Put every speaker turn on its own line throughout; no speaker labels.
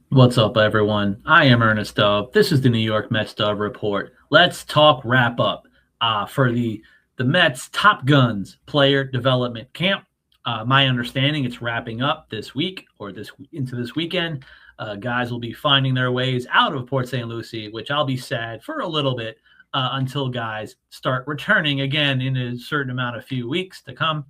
What's up, everyone? I am Ernest Dove. This is the New York Mets Dove Report. Let's talk wrap up for the Mets Top Guns Player Development Camp. My understanding, it's wrapping up this week or this into this weekend. Guys will be finding their ways out of Port St. Lucie, which I'll be sad for a little bit until guys start returning again in a certain amount of few weeks to come.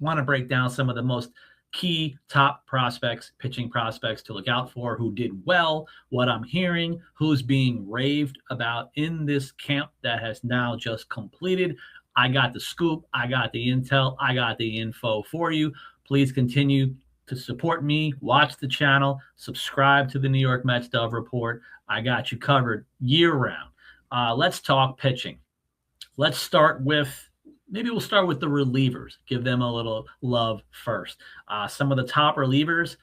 Want to break down some of the most key top prospects, pitching prospects to look out for, who did well, what I'm hearing, who's being raved about in this camp that has now just completed. I got the scoop, I got the intel, I got the info for you. Please continue to support me, watch the channel, subscribe to the New York Mets Dove Report. I got you covered year round. Let's talk pitching. Let's start with maybe we'll start with the relievers, give them a little love first. Some of the top relievers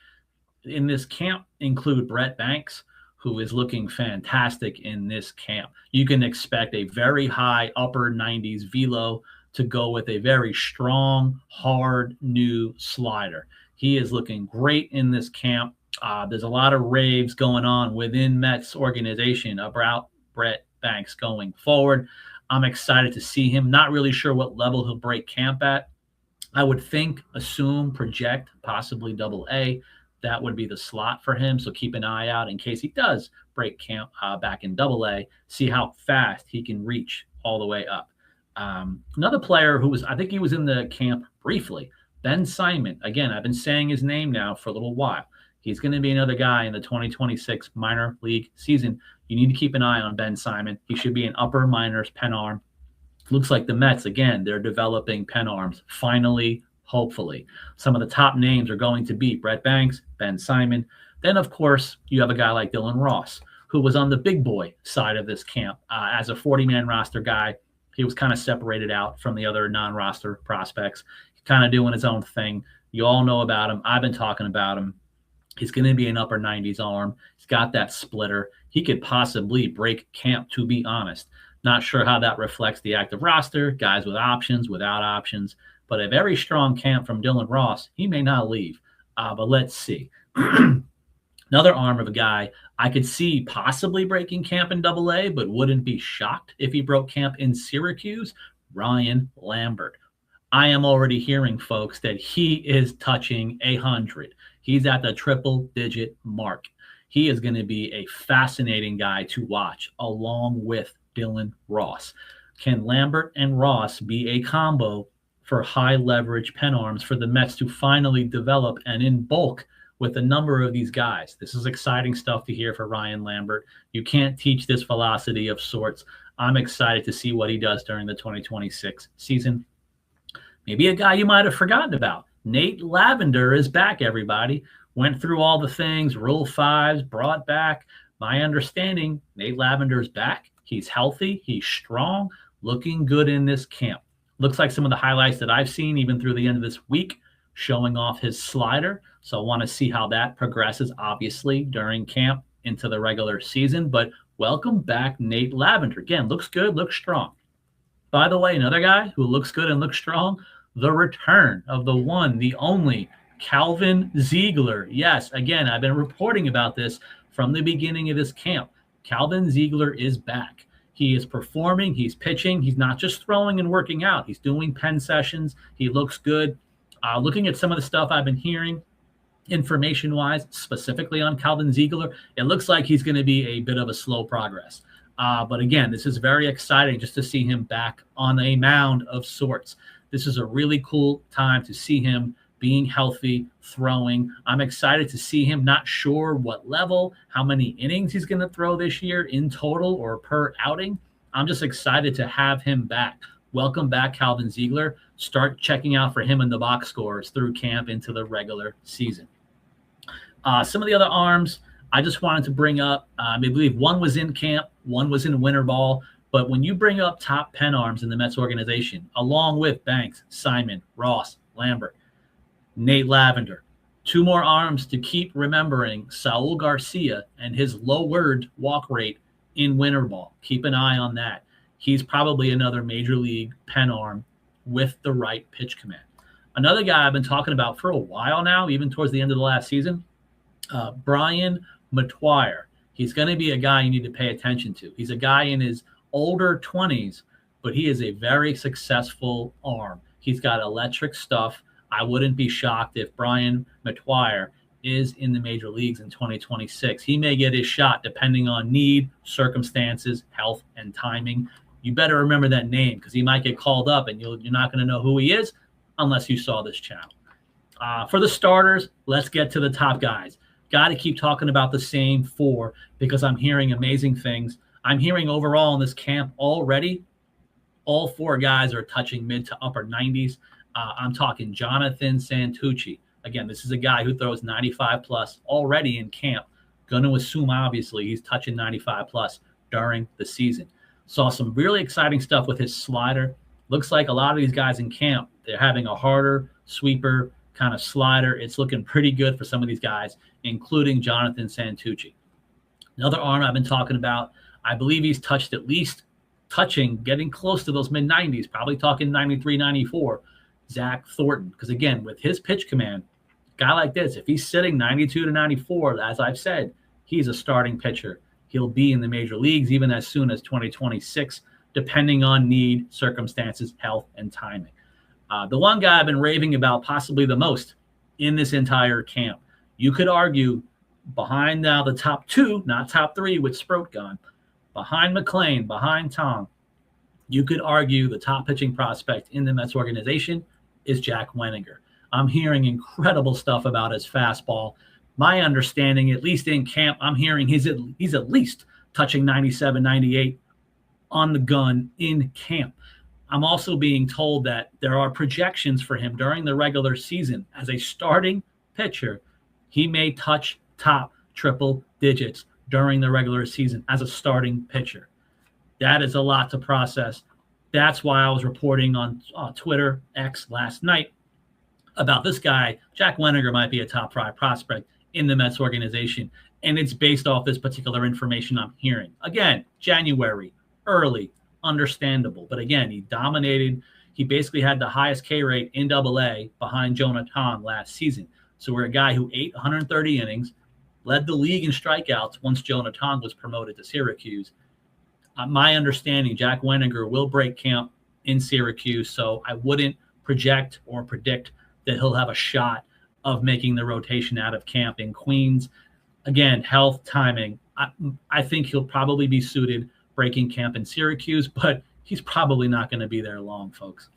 in this camp include Brett Banks, who is looking fantastic in this camp. You can expect a very high upper 90s velo to go with a very strong, hard new slider. He is looking great in this camp. There's a lot of raves going on within Mets organization about Brett Banks going forward. I'm excited to see him. Not really sure what level he'll break camp at. I would think, assume, project, possibly double A. That would be the slot for him. So keep an eye out in case he does break camp back in double A. See how fast he can reach all the way up. Another player who was, I think he was in the camp briefly, Ben Simon. Again, I've been saying his name now for a little while. He's going to be another guy in the 2026 minor league season. You need to keep an eye on Ben Simon. He should be an upper minors pen arm. Looks like the Mets, again, they're developing pen arms. Finally, hopefully. Some of the top names are going to be Brett Banks, Ben Simon. Then, of course, you have a guy like Dylan Ross, who was on the big boy side of this camp as a 40-man roster guy. He was kind of separated out from the other non-roster prospects, kind of doing his own thing. You all know about him. I've been talking about him. He's going to be an upper 90s arm. He's got that splitter. He could possibly break camp, to be honest. Not sure how that reflects the active roster, guys with options, without options, but a very strong camp from Dylan Ross. He may not leave, but let's see. Another arm of a guy I could see possibly breaking camp in double A, but wouldn't be shocked if he broke camp in Syracuse, Ryan Lambert. I am already hearing, folks, that he is touching 100. He's at the triple digit mark. He is going to be a fascinating guy to watch along with Dylan Ross. Can Lambert and Ross be a combo for high leverage pen arms for the Mets to finally develop and in bulk with a number of these guys? This is exciting stuff to hear for Ryan Lambert. You can't teach this velocity of sorts. I'm excited to see what he does during the 2026 season. Maybe a guy you might have forgotten about. Nate Lavender is back, everybody. Went through all the things, Rule 5s, brought back. My understanding, Nate Lavender is back. He's healthy. He's strong, looking good in this camp. Looks like some of the highlights that I've seen, even through the end of this week, showing off his slider. So I want to see how that progresses, obviously, during camp into the regular season. But welcome back, Nate Lavender. Again, looks good, looks strong. By the way, another guy who looks good and looks strong, the return of the one, the only Calvin Ziegler. Yes, again, I've been reporting about this from the beginning of this camp. Calvin Ziegler is back. He is performing. He's pitching. He's not just throwing and working out. He's doing pen sessions. He looks good. Looking at some of the stuff I've been hearing, information-wise, specifically on Calvin Ziegler, it looks like he's going to be a bit of a slow progress. But again, this is very exciting just to see him back on a mound of sorts. This is a really cool time to see him being healthy, throwing. I'm excited to see him. Not sure what level, how many innings he's going to throw this year in total or per outing. I'm just excited to have him back. Welcome back, Calvin Ziegler. Start checking out for him in the box scores through camp into the regular season. Some of the other arms I just wanted to bring up. I believe one was in camp, one was in winter ball. But when you bring up top pen arms in the Mets organization, along with Banks, Simon, Ross, Lambert, Nate Lavender, two more arms to keep remembering: Saul Garcia and his lowered walk rate in winter ball. Keep an eye on that. He's probably another major league pen arm with the right pitch command. Another guy I've been talking about for a while now, even towards the end of the last season, Brian McGuire. He's going to be a guy you need to pay attention to. He's a guy in his older 20s, but he is a very successful arm. He's got electric stuff. I wouldn't be shocked if Brian McGuire is in the major leagues in 2026. He may get his shot depending on need, circumstances, health, and timing. You better remember that name because he might get called up and you're not going to know who he is unless you saw this channel. For the starters, let's get to the top guys. Got to keep talking about the same four because I'm hearing amazing things. I'm hearing overall in this camp already, all four guys are touching mid to upper 90s. I'm talking Jonathan Santucci. Again, this is a guy who throws 95 plus already in camp. Going to assume, obviously, he's touching 95 plus during the season. Saw some really exciting stuff with his slider. Looks like a lot of these guys in camp, they're having a harder sweeper kind of slider. It's looking pretty good for some of these guys, including Jonathan Santucci. Another arm I've been talking about, I believe he's touched at least getting close to those mid-90s, probably talking 93, 94, Zach Thornton. Because, again, with his pitch command, a guy like this, if he's sitting 92 to 94, as I've said, he's a starting pitcher. He'll be in the major leagues even as soon as 2026, depending on need, circumstances, health, and timing. The one guy I've been raving about possibly the most in this entire camp, you could argue behind now the top two, not top three with Sproat gone, behind McLean, behind Tong, you could argue the top pitching prospect in the Mets organization is Jack Wenninger. I'm hearing incredible stuff about his fastball. My understanding, at least in camp, I'm hearing he's at least touching 97, 98 on the gun in camp. I'm also being told that there are projections for him during the regular season as a starting pitcher. He may touch top triple digits during the regular season as a starting pitcher. That is a lot to process. That's why I was reporting on Twitter, X, last night about this guy. Jack Wenninger might be a top 5 prospect in the Mets organization, and it's based off this particular information I'm hearing. Again, January, early, understandable. But again, he dominated. He basically had the highest K rate in AA behind Jonah Tong last season. So we're a guy who ate 130 innings, led the league in strikeouts once Jonah Tong was promoted to Syracuse. My understanding, Jack Wenninger will break camp in Syracuse, so I wouldn't project or predict that he'll have a shot of making the rotation out of camp in Queens. Again, health, timing. I think he'll probably be suited breaking camp in Syracuse, but he's probably not going to be there long, folks.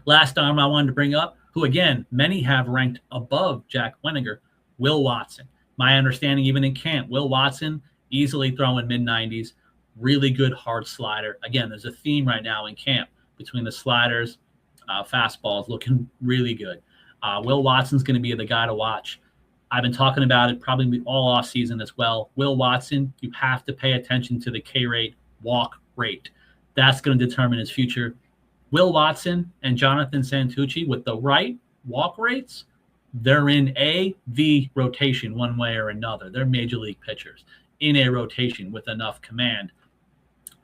Last arm I wanted to bring up, who, again, many have ranked above Jack Wenninger, Will Watson. My understanding, even in camp, Will Watson easily throwing mid-90s, really good hard slider. Again, there's a theme right now in camp between the sliders, fastballs looking really good. Will Watson's going to be the guy to watch. I've been talking about it probably all off season as well. Will Watson, you have to pay attention to the K rate, walk rate. That's going to determine his future. Will Watson and Jonathan Santucci, with the right walk rates, they're in the rotation one way or another. They're major league pitchers in a rotation with enough command.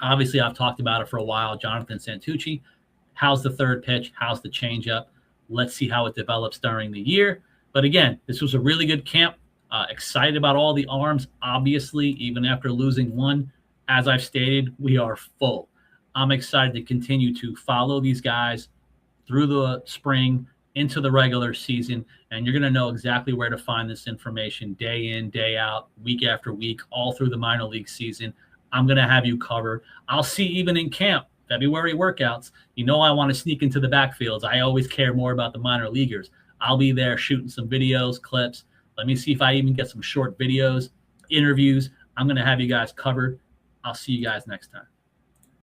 Obviously, I've talked about it for a while. Jonathan Santucci, how's the third pitch? How's the changeup? Let's see how it develops during the year. But again, this was a really good camp. Excited about all the arms, obviously, even after losing one. As I've stated, we are full. I'm excited to continue to follow these guys through the spring into the regular season, and you're going to know exactly where to find this information day in, day out, week after week, all through the minor league season. I'm going to have you covered. I'll see even in camp, February workouts. You know I want to sneak into the backfields. I always care more about the minor leaguers. I'll be there shooting some videos, clips. Let me see if I even get some short videos, interviews. I'm going to have you guys covered. I'll see you guys next time.